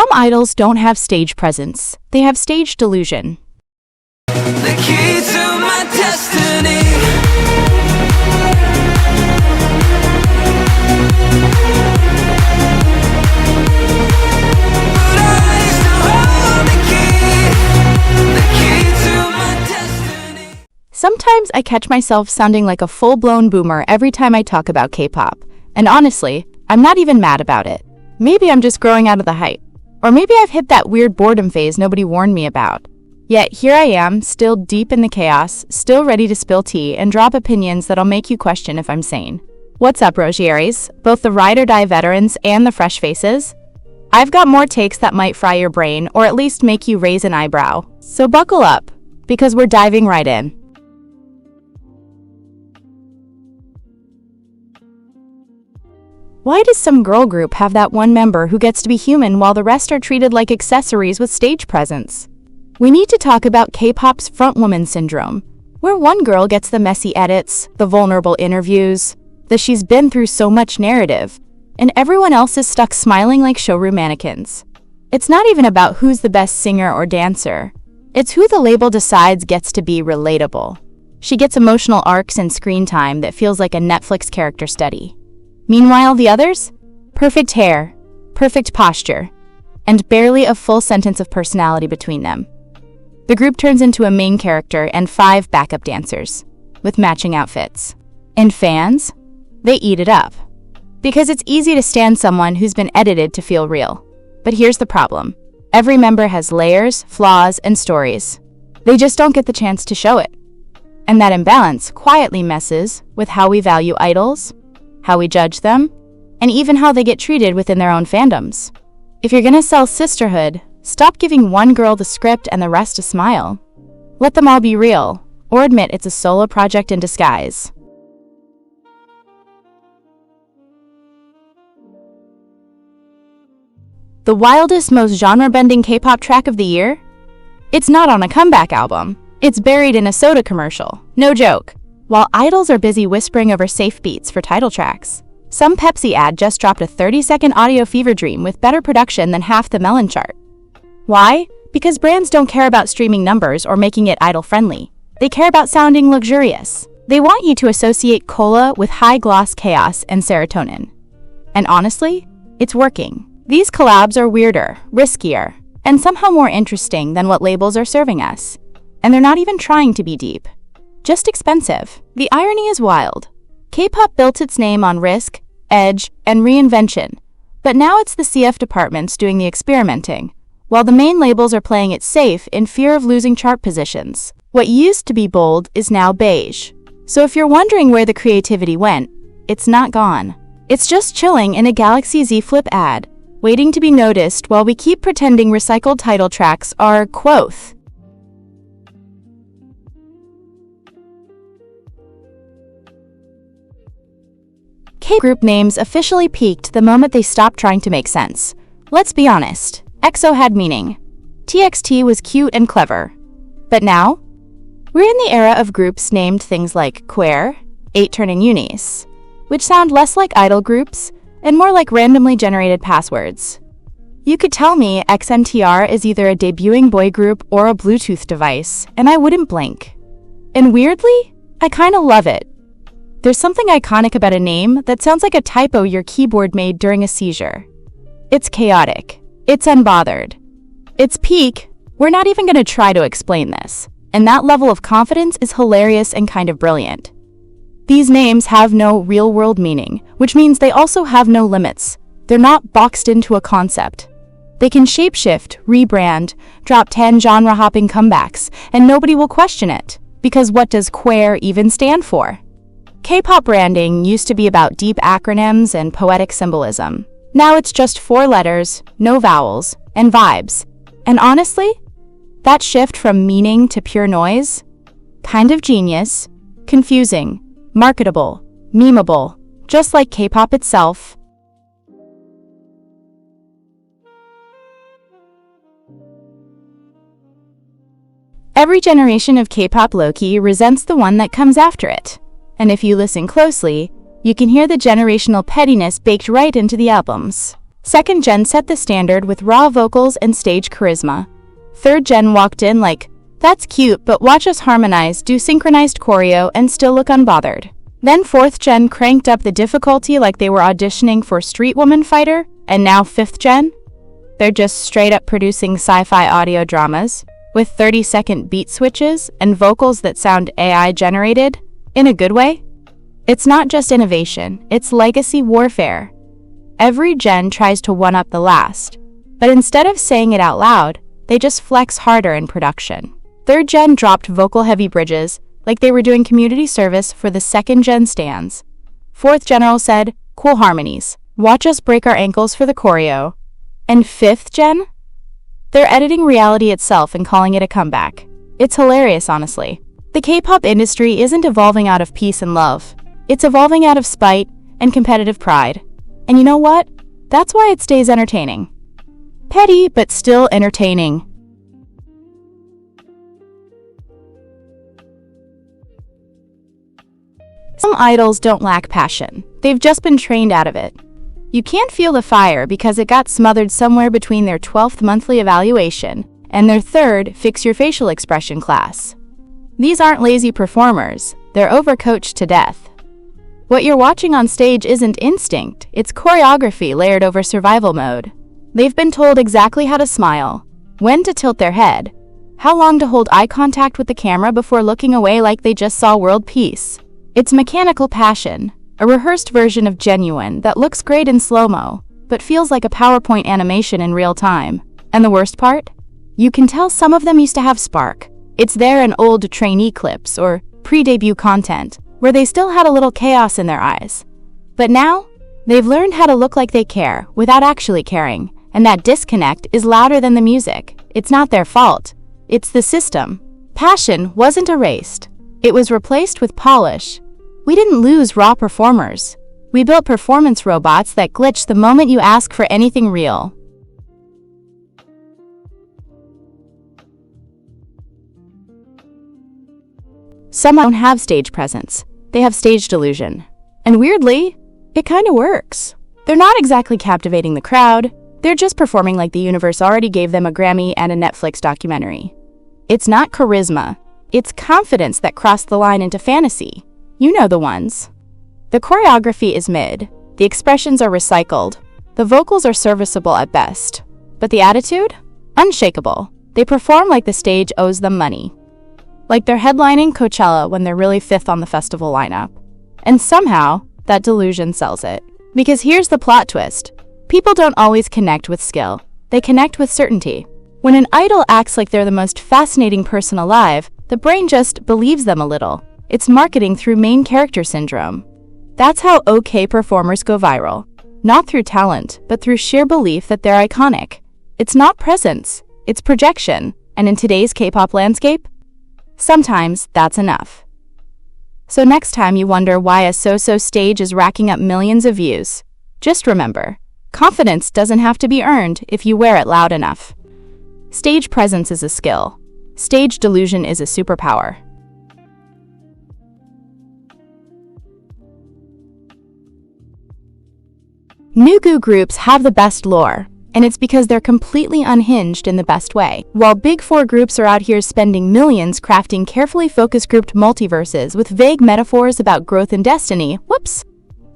Some idols don't have stage presence. They have stage delusion. The key to my destiny. But I still hold the key to my destiny. Sometimes I catch myself sounding like a full-blown boomer every time I talk about K-pop. And honestly, I'm not even mad about it. Maybe I'm just growing out of the hype. Or maybe I've hit that weird boredom phase nobody warned me about. Yet here I am, still deep in the chaos, still ready to spill tea and drop opinions that'll make you question if I'm sane. What's up, Rogieris? Both the ride-or-die veterans and the fresh faces? I've got more takes that might fry your brain or at least make you raise an eyebrow. So buckle up, because we're diving right in. Why does some girl group have that one member who gets to be human while the rest are treated like accessories with stage presence? We need to talk about K-pop's frontwoman syndrome, where one girl gets the messy edits, the vulnerable interviews, the she's been through so much narrative, and everyone else is stuck smiling like showroom mannequins. It's not even about who's the best singer or dancer. It's who the label decides gets to be relatable. She gets emotional arcs and screen time that feels like a Netflix character study. Meanwhile, the others? Perfect hair, perfect posture, and barely a full sentence of personality between them. The group turns into a main character and 5 backup dancers, with matching outfits. And fans? They eat it up. Because it's easy to stand someone who's been edited to feel real. But here's the problem. Every member has layers, flaws, and stories. They just don't get the chance to show it. And that imbalance quietly messes with how we value idols, how we judge them, and even how they get treated within their own fandoms. If you're gonna sell sisterhood, stop giving one girl the script and the rest a smile. Let them all be real, or admit it's a solo project in disguise. The wildest, most genre-bending K-pop track of the year? It's not on a comeback album. It's buried in a soda commercial. No joke. While idols are busy whispering over safe beats for title tracks, some Pepsi ad just dropped a 30-second audio fever dream with better production than half the Melon chart. Why? Because brands don't care about streaming numbers or making it idol-friendly. They care about sounding luxurious. They want you to associate cola with high-gloss chaos and serotonin. And honestly, it's working. These collabs are weirder, riskier, and somehow more interesting than what labels are serving us. And they're not even trying to be deep. Just expensive. The irony is wild. K-pop built its name on risk, edge, and reinvention, but now it's the CF departments doing the experimenting, while the main labels are playing it safe in fear of losing chart positions. What used to be bold is now beige. So if you're wondering where the creativity went, it's not gone. It's just chilling in a Galaxy Z Flip ad, waiting to be noticed while we keep pretending recycled title tracks are quoth. K-group names officially peaked the moment they stopped trying to make sense. Let's be honest, EXO had meaning. TXT was cute and clever. But now? We're in the era of groups named things like Queer, 8turn and Unis, which sound less like idol groups and more like randomly generated passwords. You could tell me XNTR is either a debuting boy group or a Bluetooth device, and I wouldn't blink. And weirdly, I kinda love it. There's something iconic about a name that sounds like a typo your keyboard made during a seizure. It's chaotic. It's unbothered. It's peak. We're not even going to try to explain this. And that level of confidence is hilarious and kind of brilliant. These names have no real-world meaning, which means they also have no limits. They're not boxed into a concept. They can shapeshift, rebrand, drop 10 genre-hopping comebacks, and nobody will question it. Because what does queer even stand for? K-pop branding used to be about deep acronyms and poetic symbolism. Now it's just 4 letters, no vowels, and vibes. And honestly, that shift from meaning to pure noise? Kind of genius, confusing, marketable, memeable, just like K-pop itself. Every generation of K-pop low-key resents the one that comes after it. And if you listen closely, you can hear the generational pettiness baked right into the albums. Second gen set the standard with raw vocals and stage charisma. Third gen walked in like, that's cute, but watch us harmonize, do synchronized choreo, and still look unbothered. Then fourth gen cranked up the difficulty like they were auditioning for Street Woman Fighter, and now fifth gen? They're just straight up producing sci-fi audio dramas with 30-second beat switches and vocals that sound AI generated in a good way. It's not just innovation, it's legacy warfare. Every gen tries to one-up the last, but instead of saying it out loud, they just flex harder in production. Third gen dropped vocal-heavy bridges like they were doing community service for the second gen stans. Fourth general said, cool harmonies, watch us break our ankles for the choreo. And fifth gen? They're editing reality itself and calling it a comeback. It's hilarious, honestly. The K-pop industry isn't evolving out of peace and love. It's evolving out of spite and competitive pride. And you know what? That's why it stays entertaining. Petty, but still entertaining. Some idols don't lack passion. They've just been trained out of it. You can't feel the fire because it got smothered somewhere between their 12th monthly evaluation and their 3rd Fix Your Facial Expression class. These aren't lazy performers. They're overcoached to death. What you're watching on stage isn't instinct. It's choreography layered over survival mode. They've been told exactly how to smile, when to tilt their head, how long to hold eye contact with the camera before looking away like they just saw world peace. It's mechanical passion, a rehearsed version of genuine that looks great in slow-mo, but feels like a PowerPoint animation in real time. And the worst part? You can tell some of them used to have spark. It's there in old trainee clips or pre-debut content, where they still had a little chaos in their eyes. But now, they've learned how to look like they care without actually caring, and that disconnect is louder than the music. It's not their fault. It's the system. Passion wasn't erased. It was replaced with polish. We didn't lose raw performers. We built performance robots that glitch the moment you ask for anything real. Some don't have stage presence. They have stage delusion. And weirdly, it kind of works. They're not exactly captivating the crowd. They're just performing like the universe already gave them a Grammy and a Netflix documentary. It's not charisma. It's confidence that crossed the line into fantasy. You know the ones. The choreography is mid. The expressions are recycled. The vocals are serviceable at best. But the attitude? Unshakable. They perform like the stage owes them money. Like they're headlining Coachella when they're really 5th on the festival lineup. And somehow, that delusion sells it. Because here's the plot twist. People don't always connect with skill. They connect with certainty. When an idol acts like they're the most fascinating person alive, the brain just believes them a little. It's marketing through main character syndrome. That's how okay performers go viral. Not through talent, but through sheer belief that they're iconic. It's not presence, it's projection. And in today's K-pop landscape, sometimes that's enough. So next time you wonder why a so-so stage is racking up millions of views, just remember, confidence doesn't have to be earned if you wear it loud enough. Stage presence is a skill. Stage delusion is a superpower. New groups have the best lore, and it's because they're completely unhinged in the best way. While Big Four groups are out here spending millions crafting carefully focus grouped multiverses with vague metaphors about growth and destiny, whoops.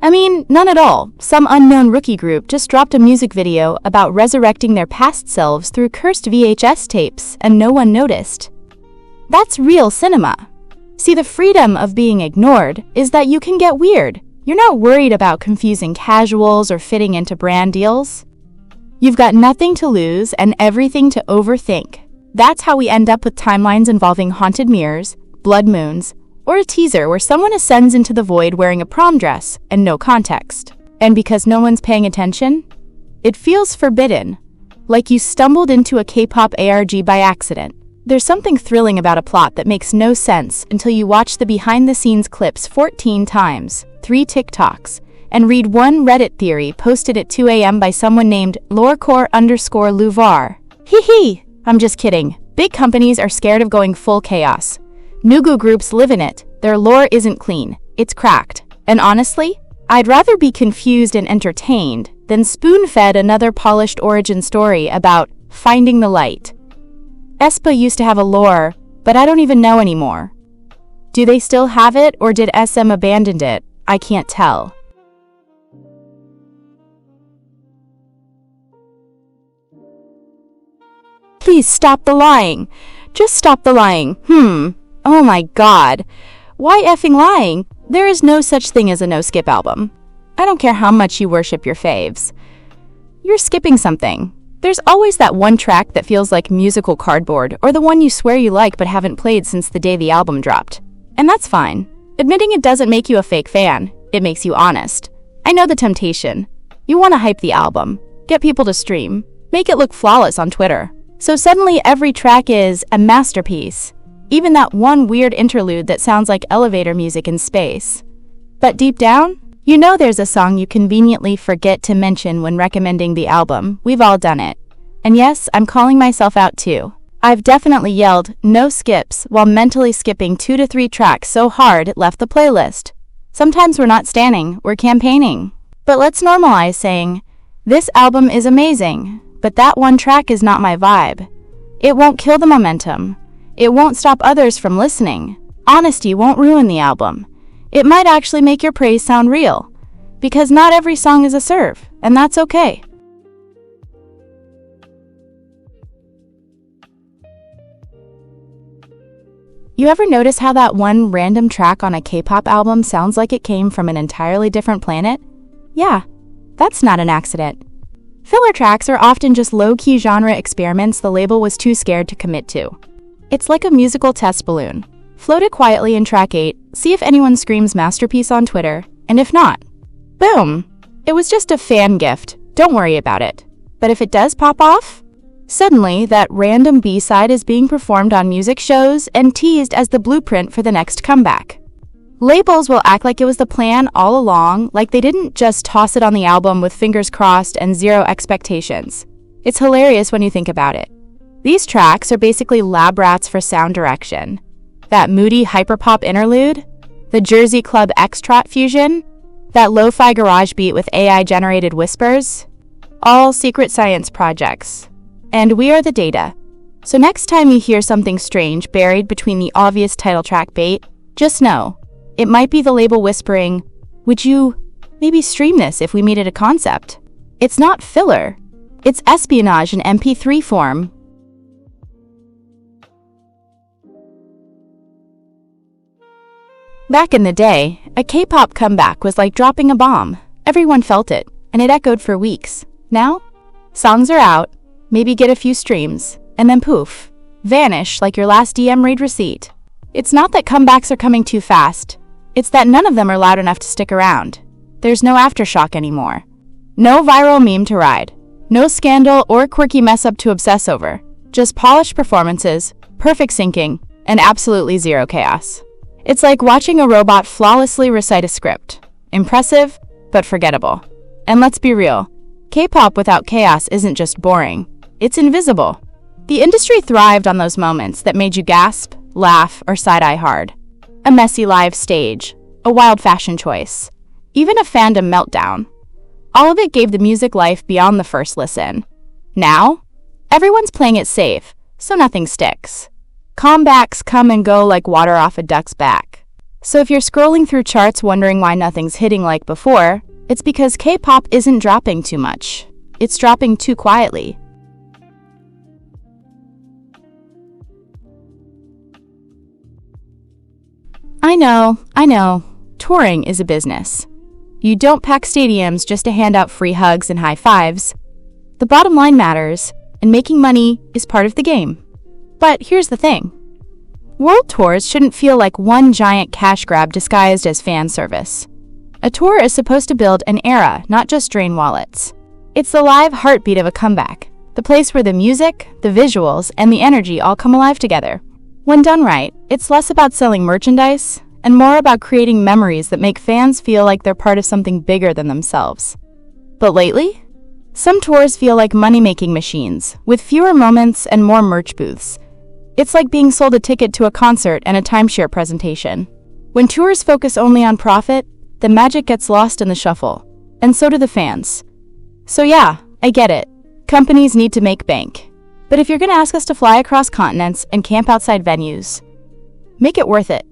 I mean, none at all. Some unknown rookie group just dropped a music video about resurrecting their past selves through cursed VHS tapes, and no one noticed. That's real cinema. See, the freedom of being ignored is that you can get weird. You're not worried about confusing casuals or fitting into brand deals. You've got nothing to lose and everything to overthink. That's how we end up with timelines involving haunted mirrors, blood moons, or a teaser where someone ascends into the void wearing a prom dress and no context. And because no one's paying attention, it feels forbidden, like you stumbled into a K-pop ARG by accident. There's something thrilling about a plot that makes no sense until you watch the behind-the-scenes clips 14 times, 3 TikToks, and read one Reddit theory posted at 2 a.m. by someone named Lorecore_Luvar. Hee hee! I'm just kidding. Big companies are scared of going full chaos. Nugu groups live in it. Their lore isn't clean. It's cracked. And honestly, I'd rather be confused and entertained then spoon-fed another polished origin story about finding the light. aespa used to have a lore, but I don't even know anymore. Do they still have it, or did SM abandon it? I can't tell. Please stop the lying. Just stop the lying. Oh my god. Why effing lying? There is no such thing as a no-skip album. I don't care how much you worship your faves. You're skipping something. There's always that one track that feels like musical cardboard, or the one you swear you like but haven't played since the day the album dropped. And that's fine. Admitting it doesn't make you a fake fan. It makes you honest. I know the temptation. You want to hype the album, get people to stream, make it look flawless on Twitter. So suddenly every track is a masterpiece. Even that one weird interlude that sounds like elevator music in space. But deep down, you know there's a song you conveniently forget to mention when recommending the album. We've all done it. And yes, I'm calling myself out too. I've definitely yelled, no skips, while mentally skipping 2 to 3 tracks so hard it left the playlist. Sometimes we're not standing, we're campaigning. But let's normalize saying, this album is amazing, but that one track is not my vibe. It won't kill the momentum. It won't stop others from listening. Honesty won't ruin the album. It might actually make your praise sound real. Because not every song is a serve, and that's okay. You ever notice how that one random track on a K-pop album sounds like it came from an entirely different planet? Yeah, that's not an accident. Filler tracks are often just low-key genre experiments the label was too scared to commit to. It's like a musical test balloon. Float it quietly in track 8, see if anyone screams masterpiece on Twitter, and if not, boom! It was just a fan gift, don't worry about it. But if it does pop off, suddenly that random B-side is being performed on music shows and teased as the blueprint for the next comeback. Labels will act like it was the plan all along, like they didn't just toss it on the album with fingers crossed and zero expectations. It's hilarious when you think about it. These tracks are basically lab rats for sound direction. That moody hyperpop interlude, the Jersey Club X-Trot fusion, that lo-fi garage beat with AI-generated whispers, all secret science projects. And we are the data. So next time you hear something strange buried between the obvious title track bait, just know, it might be the label whispering, would you maybe stream this if we made it a concept? It's not filler. It's espionage in MP3 form. Back in the day, a K-pop comeback was like dropping a bomb. Everyone felt it, and it echoed for weeks. Now, songs are out, maybe get a few streams, and then poof, vanish like your last DM raid receipt. It's not that comebacks are coming too fast. It's that none of them are loud enough to stick around. There's no aftershock anymore. No viral meme to ride. No scandal or quirky mess-up to obsess over. Just polished performances, perfect syncing, and absolutely zero chaos. It's like watching a robot flawlessly recite a script. Impressive, but forgettable. And let's be real, K-pop without chaos isn't just boring. It's invisible. The industry thrived on those moments that made you gasp, laugh, or side-eye hard. A messy live stage, a wild fashion choice, even a fandom meltdown. All of it gave the music life beyond the first listen. Now, everyone's playing it safe, so nothing sticks. Comebacks come and go like water off a duck's back. So if you're scrolling through charts wondering why nothing's hitting like before, it's because K-pop isn't dropping too much. It's dropping too quietly. I know. Touring is a business. You don't pack stadiums just to hand out free hugs and high fives. The bottom line matters, and making money is part of the game. But here's the thing. World tours shouldn't feel like one giant cash grab disguised as fan service. A tour is supposed to build an era, not just drain wallets. It's the live heartbeat of a comeback, the place where the music, the visuals, and the energy all come alive together. When done right, it's less about selling merchandise and more about creating memories that make fans feel like they're part of something bigger than themselves. But lately, some tours feel like money-making machines, with fewer moments and more merch booths. It's like being sold a ticket to a concert and a timeshare presentation. When tours focus only on profit, the magic gets lost in the shuffle, and so do the fans. So yeah, I get it. Companies need to make bank. But if you're gonna ask us to fly across continents and camp outside venues, make it worth it.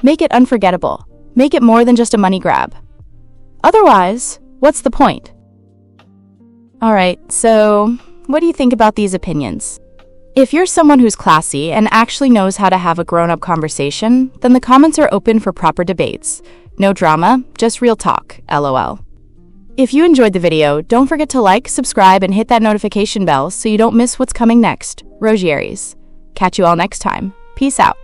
Make it unforgettable. Make it more than just a money grab. Otherwise, what's the point? Alright, so what do you think about these opinions? If you're someone who's classy and actually knows how to have a grown-up conversation, then the comments are open for proper debates. No drama, just real talk, LOL. If you enjoyed the video, don't forget to like, subscribe, and hit that notification bell so you don't miss what's coming next. Rogieries. Catch you all next time. Peace out.